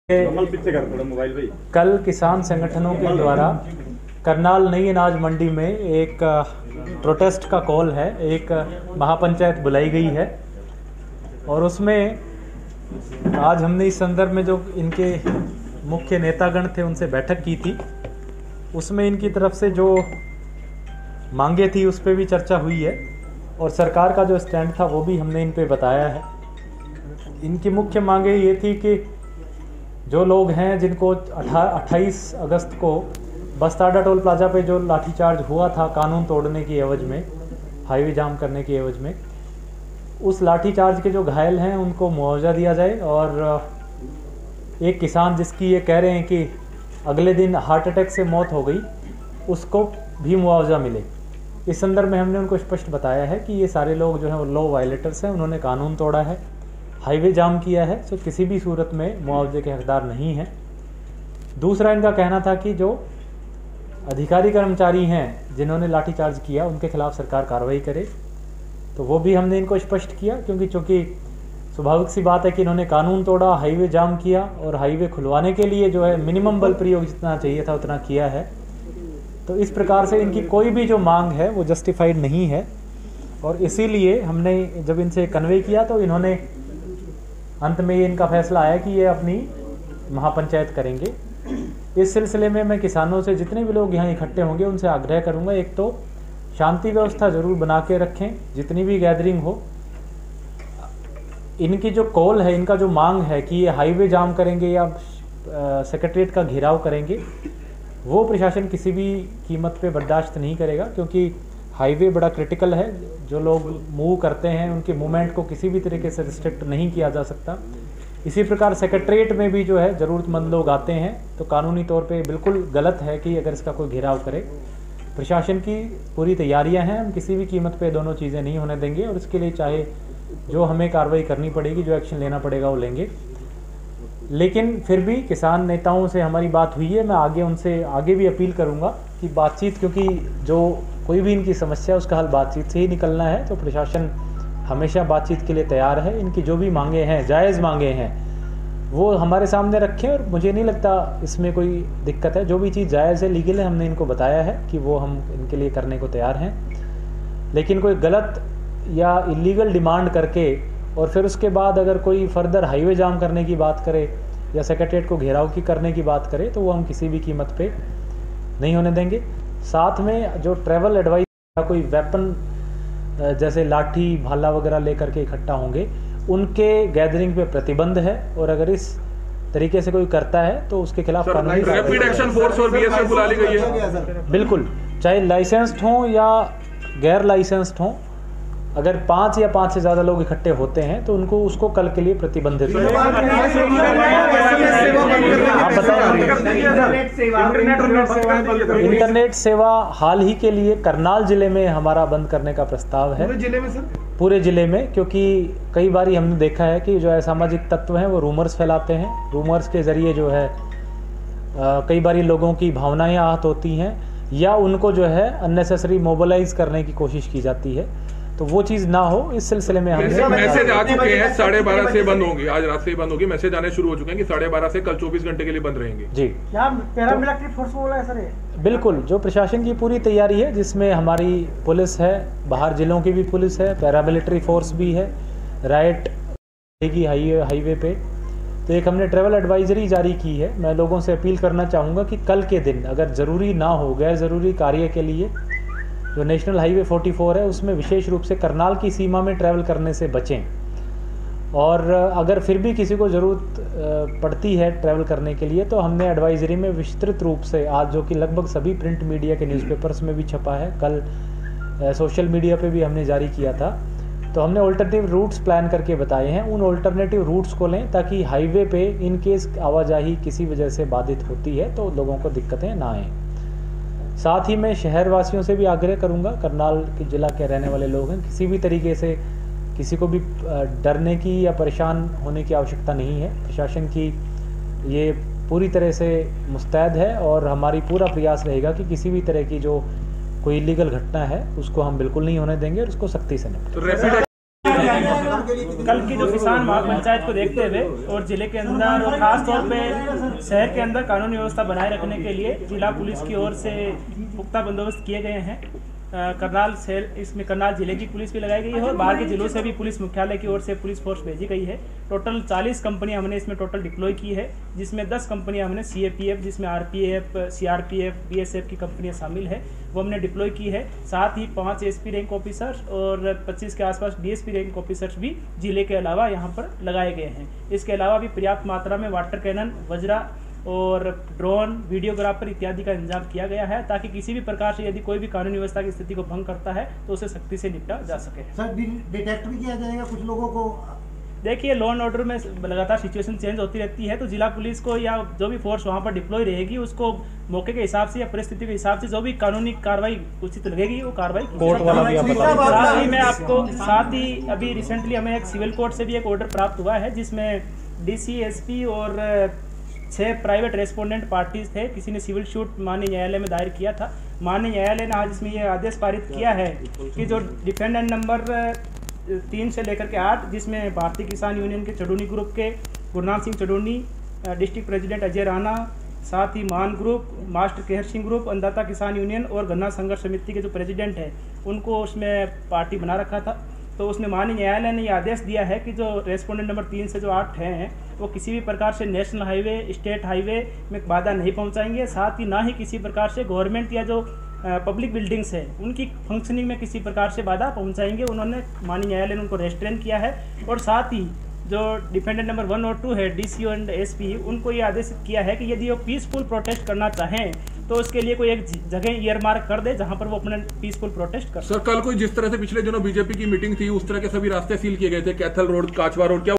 कल किसान संगठनों के द्वारा करनाल नई अनाज मंडी में एक प्रोटेस्ट का कॉल है, एक महापंचायत बुलाई गई है और उसमें आज हमने इस संदर्भ में जो इनके मुख्य नेतागण थे उनसे बैठक की थी। उसमें इनकी तरफ से जो मांगे थी उस पर भी चर्चा हुई है और सरकार का जो स्टैंड था वो भी हमने इन पे बताया है। इनकी मुख्य मांगे ये थी कि जो लोग हैं जिनको 28 अगस्त को बस्ताडा टोल प्लाजा पे जो लाठीचार्ज हुआ था कानून तोड़ने की एवज में, हाईवे जाम करने की एवज में, उस लाठीचार्ज के जो घायल हैं उनको मुआवजा दिया जाए और एक किसान जिसकी ये कह रहे हैं कि अगले दिन हार्ट अटैक से मौत हो गई उसको भी मुआवजा मिले। इस संदर्भ में हमने उनको स्पष्ट बताया है कि ये सारे लोग जो हैं वो लॉ वायलेटर्स हैं, उन्होंने कानून तोड़ा है, हाईवे जाम किया है, तो किसी भी सूरत में मुआवजे के हकदार नहीं हैं। दूसरा इनका कहना था कि जो अधिकारी कर्मचारी हैं जिन्होंने लाठीचार्ज किया उनके खिलाफ सरकार कार्रवाई करे, तो वो भी हमने इनको स्पष्ट किया क्योंकि चूँकि स्वाभाविक सी बात है कि इन्होंने कानून तोड़ा, हाईवे जाम किया और हाईवे खुलवाने के लिए जो है मिनिमम बल प्रयोग जितना चाहिए था उतना किया है। तो इस प्रकार से इनकी कोई भी जो मांग है वो जस्टिफाइड नहीं है और इसीलिए हमने जब इनसे कन्वे किया तो इन्होंने अंत में ये इनका फैसला आया कि ये अपनी महापंचायत करेंगे। इस सिलसिले में मैं किसानों से जितने भी लोग यहाँ इकट्ठे होंगे उनसे आग्रह करूँगा, एक तो शांति व्यवस्था ज़रूर बना के रखें, जितनी भी गैदरिंग हो। इनकी जो कॉल है, इनका जो मांग है कि ये हाईवे जाम करेंगे या सेक्रेटरीट का घेराव करेंगे, वो प्रशासन किसी भी कीमत पे बर्दाश्त नहीं करेगा क्योंकि हाईवे बड़ा क्रिटिकल है। जो लोग मूव करते हैं उनके मूवमेंट को किसी भी तरीके से रिस्ट्रिक्ट नहीं किया जा सकता। इसी प्रकार सेक्रेटरीट में भी जो है ज़रूरतमंद लोग आते हैं तो कानूनी तौर पे बिल्कुल गलत है कि अगर इसका कोई घेराव करे। प्रशासन की पूरी तैयारियां हैं, हम किसी भी कीमत पे दोनों चीज़ें नहीं होने देंगे और इसके लिए चाहे जो हमें कार्रवाई करनी पड़ेगी, जो एक्शन लेना पड़ेगा वो लेंगे। लेकिन फिर भी किसान नेताओं से हमारी बात हुई है, मैं आगे उनसे आगे भी अपील करूँगा कि बातचीत, क्योंकि जो कोई भी इनकी समस्या उसका हल बातचीत से ही निकलना है, तो प्रशासन हमेशा बातचीत के लिए तैयार है। इनकी जो भी मांगे हैं, जायज़ मांगे हैं, वो हमारे सामने रखें और मुझे नहीं लगता इसमें कोई दिक्कत है। जो भी चीज़ जायज़ है, लीगल है, हमने इनको बताया है कि वो हम इनके लिए करने को तैयार हैं। लेकिन कोई गलत या इलीगल डिमांड करके और फिर उसके बाद अगर कोई फर्दर हाईवे जाम करने की बात करे या सेक्रेटरीट को घेराव की करने की बात करे तो वो हम किसी भी कीमत पे नहीं होने देंगे। साथ में जो ट्रैवल एडवाइस या कोई वेपन जैसे लाठी भाला वगैरह लेकर के इकट्ठा होंगे, उनके गैदरिंग पे प्रतिबंध है और अगर इस तरीके से कोई करता है तो उसके खिलाफ कानूनी रैपिड एक्शन फोर्स और बीएसएफ बुला ली गई है। बिल्कुल, चाहे लाइसेंस्ड हों या गैर लाइसेंस्ड हों, अगर 5 या 5 से ज़्यादा लोग इकट्ठे होते हैं तो उनको उसको कल के लिए प्रतिबंधित है। इंटरनेट सेवा हाल ही के लिए करनाल जिले में हमारा बंद करने का प्रस्ताव है। पूरे जिले में सर? पूरे जिले में, क्योंकि कई बार हमने देखा है कि जो असामाजिक तत्व हैं वो रूमर्स फैलाते हैं। रूमर्स के ज़रिए जो है कई बार लोगों की भावनाएं आहत होती हैं या उनको जो है अननेसेसरी मोबिलाइज करने की कोशिश की जाती है, तो वो चीज़ ना हो इस सिलसिले में हमने मैसेज आ चुके हैं। 12:30 से बंद होंगी, आज रात से ही बंद होगी। मैसेज आने शुरू हो चुके हैं कि 12:30 से कल 24 घंटे के लिए बंद रहेंगे। जी, पैरामिलिट्री फोर्स बोला है सर ये? बिल्कुल, जो प्रशासन की पूरी तैयारी है जिसमें हमारी पुलिस है, बाहर जिलों की भी पुलिस है, पैरामिलिट्री फोर्स भी है, राइट की हाईवे पे। तो एक हमने ट्रैवल एडवाइजरी जारी की है। मैं लोगों से अपील करना चाहूँगा कि कल के दिन अगर ज़रूरी ना हो, गैर ज़रूरी कार्य के लिए जो नेशनल हाईवे 44 है उसमें विशेष रूप से करनाल की सीमा में ट्रैवल करने से बचें। और अगर फिर भी किसी को ज़रूरत पड़ती है ट्रैवल करने के लिए तो हमने एडवाइजरी में विस्तृत रूप से आज, जो कि लगभग सभी प्रिंट मीडिया के न्यूज़पेपर्स में भी छपा है, कल सोशल मीडिया पे भी हमने जारी किया था, तो हमने ऑल्टरनेटिव रूट्स प्लान करके बताए हैं। उन ऑल्टरनेटिव रूट्स को लें ताकि हाईवे पे इन केस आवाजाही किसी वजह से बाधित होती है तो लोगों को दिक्कतें ना आएँ। साथ ही मैं शहर वासियों से भी आग्रह करूंगा, करनाल के जिला के रहने वाले लोग हैं, किसी भी तरीके से किसी को भी डरने की या परेशान होने की आवश्यकता नहीं है। प्रशासन की ये पूरी तरह से मुस्तैद है और हमारी पूरा प्रयास रहेगा कि किसी भी तरह की जो कोई इलीगल घटना है उसको हम बिल्कुल नहीं होने देंगे और उसको सख्ती से निपटेंगे। कल की जो किसान महापंचायत को देखते हुए और जिले के अंदर और खासतौर पे शहर के अंदर कानून व्यवस्था बनाए रखने के लिए जिला पुलिस की ओर से पुख्ता बंदोबस्त किए गए हैं। करनाल शहर, इसमें करनाल जिले की पुलिस भी लगाई गई है और बाहर के जिलों से भी पुलिस मुख्यालय की ओर से पुलिस फोर्स भेजी गई है। टोटल 40 कंपनियां हमने इसमें टोटल डिप्लॉय की है, जिसमें 10 कंपनियां हमने CAPF, जिसमें RPF, CRPF, BSF की कंपनियां शामिल है, वो हमने डिप्लॉय की है। साथ ही 5 SP रैंक ऑफिसर्स और 25 के आसपास DSP रैंक ऑफिसर्स भी जिले के अलावा यहाँ पर लगाए गए हैं। इसके अलावा भी पर्याप्त मात्रा में वाटर कैनन, वज्रा और ड्रोन, वीडियोग्राफर इत्यादि का इंतजाम किया गया है, ताकि किसी भी प्रकार से यदि कोई भी कानून व्यवस्था की स्थिति को भंग करता है तो उसे सख्ती से निपटा जा सके। सर डिटेक्ट भी किया जाएगा कुछ लोगों को? देखिए, लॉ एंड ऑर्डर में लगातार सिचुएशन चेंज होती रहती है, तो जिला पुलिस को या जो भी फोर्स वहाँ पर डिप्लॉय रहेगी उसको मौके के हिसाब से या परिस्थिति के हिसाब से जो भी कानूनी कार्रवाई उचित लगेगी वो कार्रवाई कोर्ट वाला भी आप बता दें। साथ ही मैं आपको अभी रिसेंटली हमें एक सिविल कोर्ट से भी एक ऑर्डर प्राप्त हुआ है, जिसमें DC, SP और 6 प्राइवेट रेस्पोंडेंट पार्टीज थे। किसी ने सिविल सूट माननीय न्यायालय में दायर किया था। माननीय न्यायालय ने आज इसमें यह आदेश पारित किया है कि जो डिफेंडेंट नंबर 3 से लेकर के 8, जिसमें भारतीय किसान यूनियन के चडूनी ग्रुप के गुरनाम सिंह चडूनी, डिस्ट्रिक्ट प्रेसिडेंट अजय राणा, साथ ही मान group, master Kehar Singh group, अन्नदाता किसान यूनियन और गन्ना संघर्ष समिति के जो प्रेसिडेंट है उनको उसमें पार्टी बना रखा था। तो उसमें माननीय न्यायालय ने यह आदेश दिया है कि जो रेस्पोंडेंट नंबर 3 से जो 8 हैं वो किसी भी प्रकार से नेशनल हाईवे, स्टेट हाईवे में बाधा नहीं पहुंचाएंगे। साथ ही ना ही किसी प्रकार से गवर्नमेंट या जो पब्लिक बिल्डिंग्स है उनकी फंक्शनिंग में किसी प्रकार से बाधा पहुंचाएंगे। उन्होंने माननीय न्यायालय ने उनको रेस्ट्रेन किया है। और साथ ही जो डिफेंडेंट नंबर 1 और 2 है, DC और SP, उनको ये आदेश किया है कि यदि वो पीसफुल प्रोटेस्ट करना चाहें तो उसके लिए कोई एक जगह ईयर मार्क कर दे जहां पर वो अपना पीसफुल प्रोटेस्ट कर। सर, कल कोई जिस तरह से पिछले दिनों बीजेपी की मीटिंग थी उस तरह के सभी रास्ते सील किए गए थे, कैथल रोड, काचवा रोड, क्या